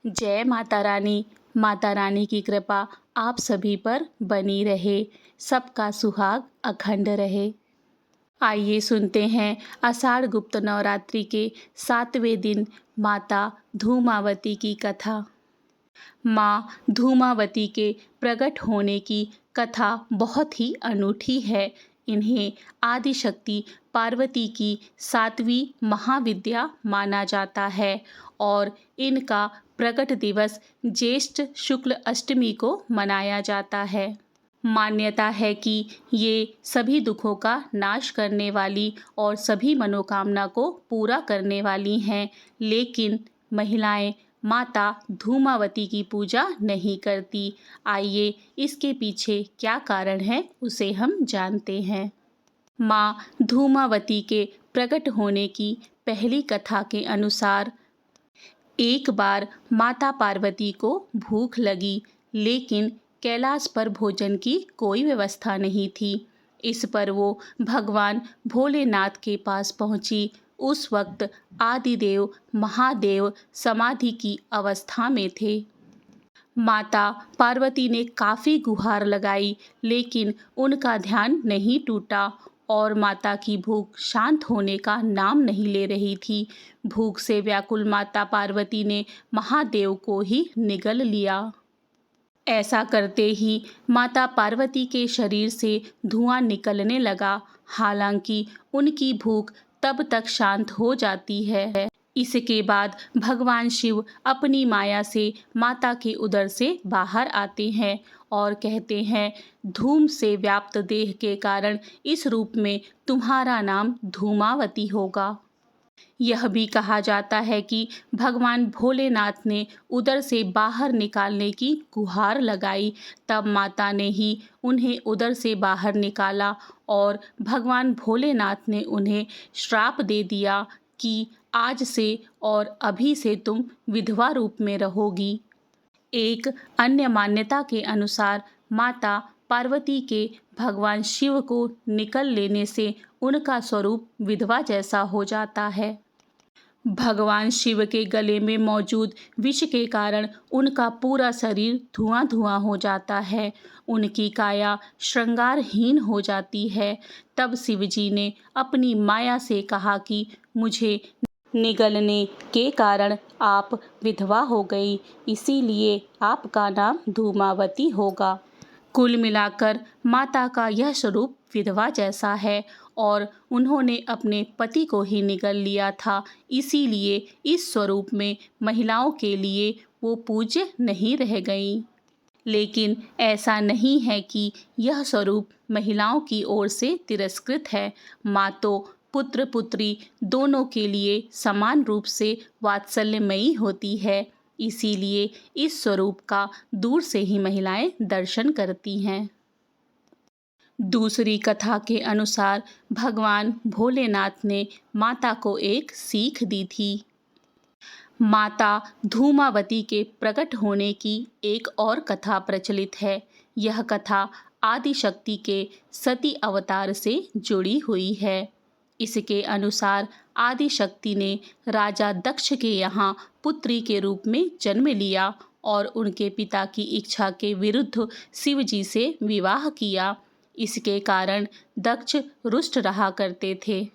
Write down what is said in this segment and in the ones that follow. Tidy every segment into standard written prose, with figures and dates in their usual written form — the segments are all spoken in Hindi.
जय माता रानी की कृपा आप सभी पर बनी रहे, सबका सुहाग अखंड रहे। आइए सुनते हैं आषाढ़ गुप्त नवरात्रि के 7वें दिन माता धूमावती की कथा। माँ धूमावती के प्रकट होने की कथा बहुत ही अनूठी है। इन्हें आदिशक्ति पार्वती की 7वीं महाविद्या माना जाता है और इनका प्रकट दिवस ज्येष्ठ शुक्ल अष्टमी को मनाया जाता है। मान्यता है कि ये सभी दुखों का नाश करने वाली और सभी मनोकामना को पूरा करने वाली हैं, लेकिन महिलाएं माता धूमावती की पूजा नहीं करती। आइए इसके पीछे क्या कारण है उसे हम जानते हैं। माँ धूमावती के प्रकट होने की पहली कथा के अनुसार एक बार माता पार्वती को भूख लगी, लेकिन कैलाश पर भोजन की कोई व्यवस्था नहीं थी। इस पर वो भगवान भोलेनाथ के पास पहुंची। उस वक्त आदिदेव महादेव समाधि की अवस्था में थे। माता पार्वती ने काफ़ी गुहार लगाई, लेकिन उनका ध्यान नहीं टूटा और माता की भूख शांत होने का नाम नहीं ले रही थी। भूख से व्याकुल माता पार्वती ने महादेव को ही निगल लिया। ऐसा करते ही माता पार्वती के शरीर से धुआं निकलने लगा। हालांकि उनकी भूख तब तक शांत हो जाती है। इसके बाद भगवान शिव अपनी माया से माता के उदर से बाहर आते हैं और कहते हैं, धूम से व्याप्त देह के कारण इस रूप में तुम्हारा नाम धूमावती होगा। यह भी कहा जाता है कि भगवान भोलेनाथ ने उदर से बाहर निकालने की गुहार लगाई, तब माता ने ही उन्हें उदर से बाहर निकाला और भगवान भोलेनाथ ने उन्हें श्राप दे दिया कि आज से और अभी से तुम विधवा रूप में रहोगी। एक अन्य मान्यता के अनुसार माता पार्वती के भगवान शिव को निकल लेने से उनका स्वरूप विधवा जैसा हो जाता है। भगवान शिव के गले में मौजूद विष के कारण उनका पूरा शरीर धुआं धुआं हो जाता है। उनकी काया श्रृंगारहीन हो जाती है। तब शिवजी ने अपनी माया से कहा कि मुझे निगलने के कारण आप विधवा हो गई, इसीलिए आपका नाम धूमावती होगा। कुल मिलाकर माता का यह स्वरूप विधवा जैसा है और उन्होंने अपने पति को ही निगल लिया था, इसीलिए इस स्वरूप में महिलाओं के लिए वो पूज्य नहीं रह गईं। लेकिन ऐसा नहीं है कि यह स्वरूप महिलाओं की ओर से तिरस्कृत है। माँ तो पुत्र पुत्री दोनों के लिए समान रूप से वात्सल्यमयी होती है, इसीलिए इस स्वरूप का दूर से ही महिलाएं दर्शन करती हैं। दूसरी कथा के अनुसार भगवान भोलेनाथ ने माता को एक सीख दी थी। माता धूमावती के प्रकट होने की एक और कथा प्रचलित है। यह कथा आदिशक्ति के सती अवतार से जुड़ी हुई है। इसके अनुसार आदिशक्ति ने राजा दक्ष के यहाँ पुत्री के रूप में जन्म लिया और उनके पिता की इच्छा के विरुद्ध शिव जी से विवाह किया। इसके कारण दक्ष रुष्ट रहा करते थे।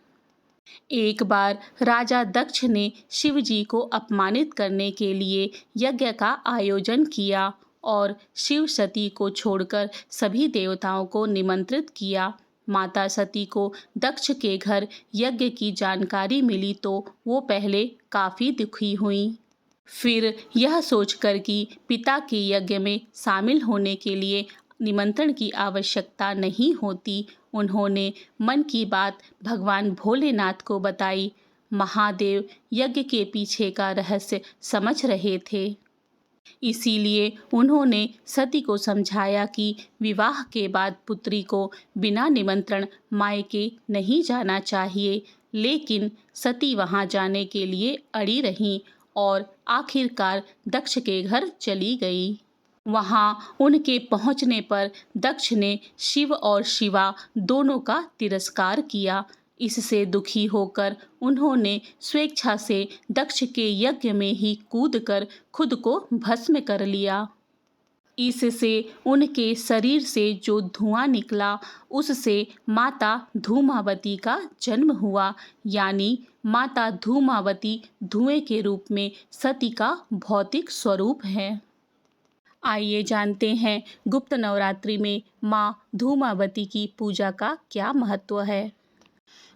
एक बार राजा दक्ष ने शिव जी को अपमानित करने के लिए यज्ञ का आयोजन किया और शिव सती को छोड़कर सभी देवताओं को निमंत्रित किया। माता सती को दक्ष के घर यज्ञ की जानकारी मिली तो वो पहले काफ़ी दुखी हुई। फिर यह सोचकर कि पिता के यज्ञ में शामिल होने के लिए निमंत्रण की आवश्यकता नहीं होती, उन्होंने मन की बात भगवान भोलेनाथ को बताई। महादेव यज्ञ के पीछे का रहस्य समझ रहे थे, इसीलिए उन्होंने सती को समझाया कि विवाह के बाद पुत्री को बिना निमंत्रण मायके नहीं जाना चाहिए। लेकिन सती वहां जाने के लिए अड़ी रहीं और आखिरकार दक्ष के घर चली गई। वहां उनके पहुंचने पर दक्ष ने शिव और शिवा दोनों का तिरस्कार किया। इससे दुखी होकर उन्होंने स्वेच्छा से दक्ष के यज्ञ में ही कूदकर खुद को भस्म कर लिया। इससे उनके शरीर से जो धुआं निकला उससे माता धूमावती का जन्म हुआ, यानी माता धूमावती धुएं के रूप में सती का भौतिक स्वरूप है। आइए जानते हैं गुप्त नवरात्रि में माँ धूमावती की पूजा का क्या महत्व है।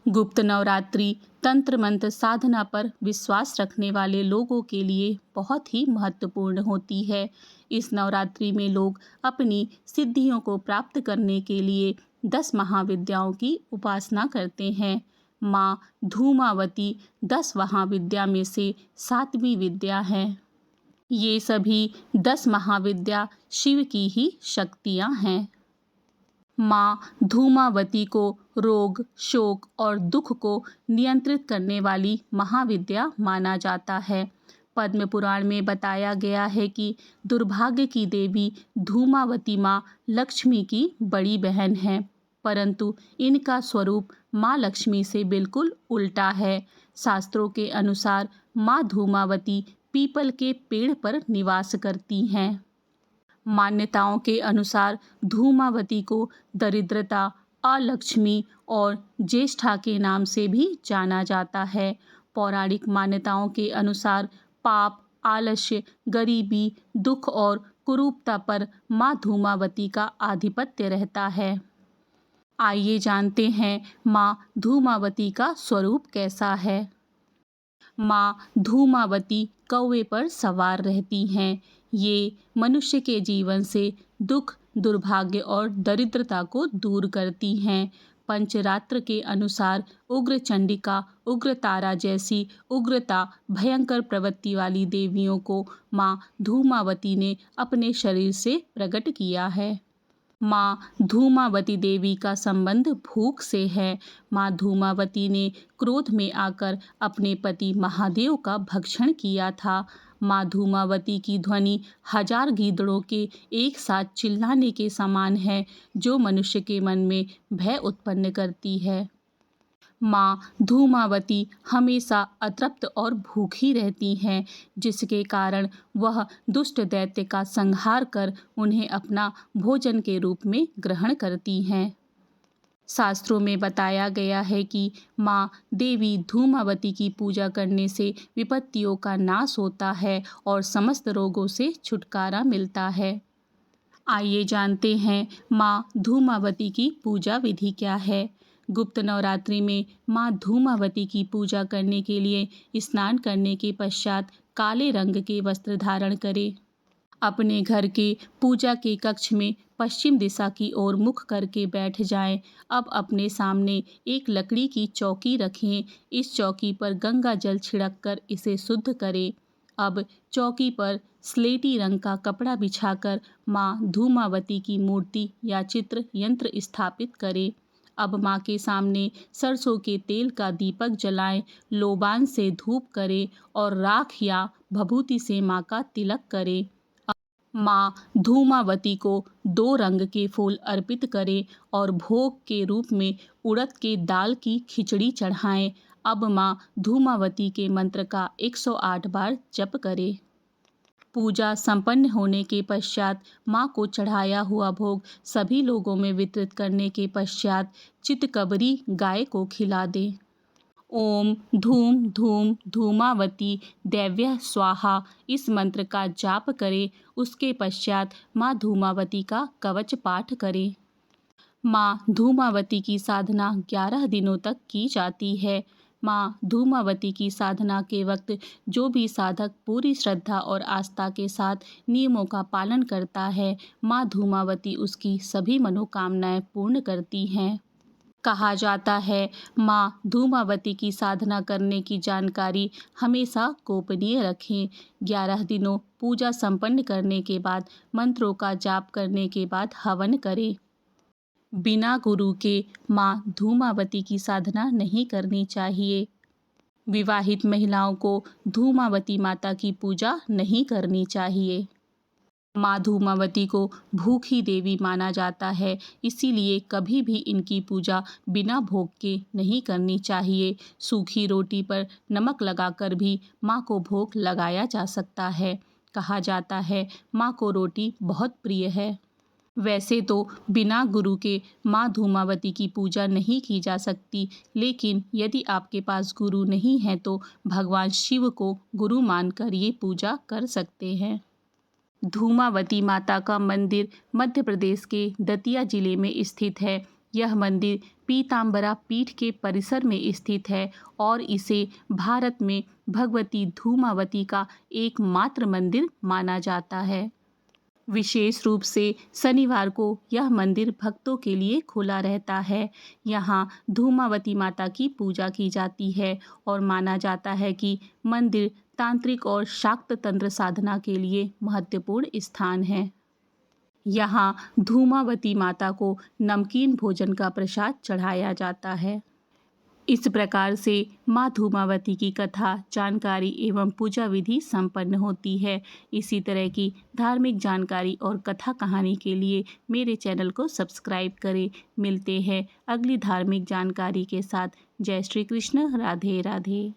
गुप्त नवरात्रि तंत्र मंत्र साधना पर विश्वास रखने वाले लोगों के लिए बहुत ही महत्वपूर्ण होती है। इस नवरात्रि में लोग अपनी सिद्धियों को प्राप्त करने के लिए 10 महाविद्याओं की उपासना करते हैं। माँ धूमावती 10 महाविद्या में से 7वीं विद्या है। ये सभी 10 महाविद्या शिव की ही शक्तियाँ हैं। माँ धूमावती को रोग, शोक और दुख को नियंत्रित करने वाली महाविद्या माना जाता है। पद्म पुराण में बताया गया है कि दुर्भाग्य की देवी धूमावती माँ लक्ष्मी की बड़ी बहन है, परंतु इनका स्वरूप माँ लक्ष्मी से बिल्कुल उल्टा है। शास्त्रों के अनुसार माँ धूमावती पीपल के पेड़ पर निवास करती हैं। मान्यताओं के अनुसार धूमावती को दरिद्रता, अलक्ष्मी और ज्येष्ठा के नाम से भी जाना जाता है। पौराणिक मान्यताओं के अनुसार पाप, आलस्य, गरीबी, दुख और कुरूपता पर माँ धूमावती का आधिपत्य रहता है। आइए जानते हैं माँ धूमावती का स्वरूप कैसा है। माँ धूमावती कौवे पर सवार रहती हैं। ये मनुष्य के जीवन से दुख, दुर्भाग्य और दरिद्रता को दूर करती हैं। पंचरात्र के अनुसार उग्र चंडिका, उग्र तारा जैसी उग्रता, भयंकर प्रवृत्ति वाली देवियों को माँ धूमावती ने अपने शरीर से प्रकट किया है। माँ धूमावती देवी का संबंध भूख से है। माँ धूमावती ने क्रोध में आकर अपने पति महादेव का भक्षण किया था। माँ धूमावती की ध्वनि 1000 गीदड़ों के एक साथ चिल्लाने के समान है, जो मनुष्य के मन में भय उत्पन्न करती है। माँ धूमावती हमेशा अतृप्त और भूखी रहती हैं, जिसके कारण वह दुष्ट दैत्य का संहार कर उन्हें अपना भोजन के रूप में ग्रहण करती हैं। शास्त्रों में बताया गया है कि माँ देवी धूमावती की पूजा करने से विपत्तियों का नाश होता है और समस्त रोगों से छुटकारा मिलता है। आइए जानते हैं माँ धूमावती की पूजा विधि क्या है। गुप्त नवरात्रि में माँ धूमावती की पूजा करने के लिए स्नान करने के पश्चात काले रंग के वस्त्र धारण करें। अपने घर के पूजा के कक्ष में पश्चिम दिशा की ओर मुख करके बैठ जाएं। अब अपने सामने एक लकड़ी की चौकी रखें। इस चौकी पर गंगा जल छिड़क कर इसे शुद्ध करें। अब चौकी पर स्लेटी रंग का कपड़ा बिछाकर माँ धूमावती की मूर्ति या चित्र यंत्र स्थापित करें। अब माँ के सामने सरसों के तेल का दीपक जलाएं, लोबान से धूप करें और राख या भभूति से माँ का तिलक करें। माँ धूमावती को 2 रंग के फूल अर्पित करें और भोग के रूप में उड़द के दाल की खिचड़ी चढ़ाएं। अब माँ धूमावती के मंत्र का 108 बार जप करें। पूजा संपन्न होने के पश्चात माँ को चढ़ाया हुआ भोग सभी लोगों में वितरित करने के पश्चात चितकबरी गाय को खिला दें। ओम धूम धूम धूमावती दैव्य स्वाहा इस मंत्र का जाप करें। उसके पश्चात माँ धूमावती का कवच पाठ करें। माँ धूमावती की साधना 11 दिनों तक की जाती है। माँ धूमावती की साधना के वक्त जो भी साधक पूरी श्रद्धा और आस्था के साथ नियमों का पालन करता है, माँ धूमावती उसकी सभी मनोकामनाएं पूर्ण करती हैं। कहा जाता है माँ धूमावती की साधना करने की जानकारी हमेशा गोपनीय रखें। 11 दिनों पूजा संपन्न करने के बाद मंत्रों का जाप करने के बाद हवन करें। बिना गुरु के माँ धूमावती की साधना नहीं करनी चाहिए। विवाहित महिलाओं को धूमावती माता की पूजा नहीं करनी चाहिए। माँ धूमावती को भूखी देवी माना जाता है, इसीलिए कभी भी इनकी पूजा बिना भोग के नहीं करनी चाहिए। सूखी रोटी पर नमक लगाकर भी माँ को भोग लगाया जा सकता है। कहा जाता है माँ को रोटी बहुत प्रिय है। वैसे तो बिना गुरु के माँ धूमावती की पूजा नहीं की जा सकती, लेकिन यदि आपके पास गुरु नहीं है तो भगवान शिव को गुरु मानकर ये पूजा कर सकते हैं। धूमावती माता का मंदिर मध्य प्रदेश के दतिया जिले में स्थित है। यह मंदिर पीताम्बरा पीठ के परिसर में स्थित है और इसे भारत में भगवती धूमावती का एकमात्र मंदिर माना जाता है। विशेष रूप से शनिवार को यह मंदिर भक्तों के लिए खुला रहता है। यहाँ धूमावती माता की पूजा की जाती है और माना जाता है कि मंदिर तांत्रिक और शाक्त तंत्र साधना के लिए महत्वपूर्ण स्थान है। यहाँ धूमावती माता को नमकीन भोजन का प्रसाद चढ़ाया जाता है। इस प्रकार से माँ धूमावती की कथा, जानकारी एवं पूजा विधि संपन्न होती है। इसी तरह की धार्मिक जानकारी और कथा कहानी के लिए मेरे चैनल को सब्सक्राइब करें। मिलते हैं अगली धार्मिक जानकारी के साथ। जय श्री कृष्ण। राधे राधे।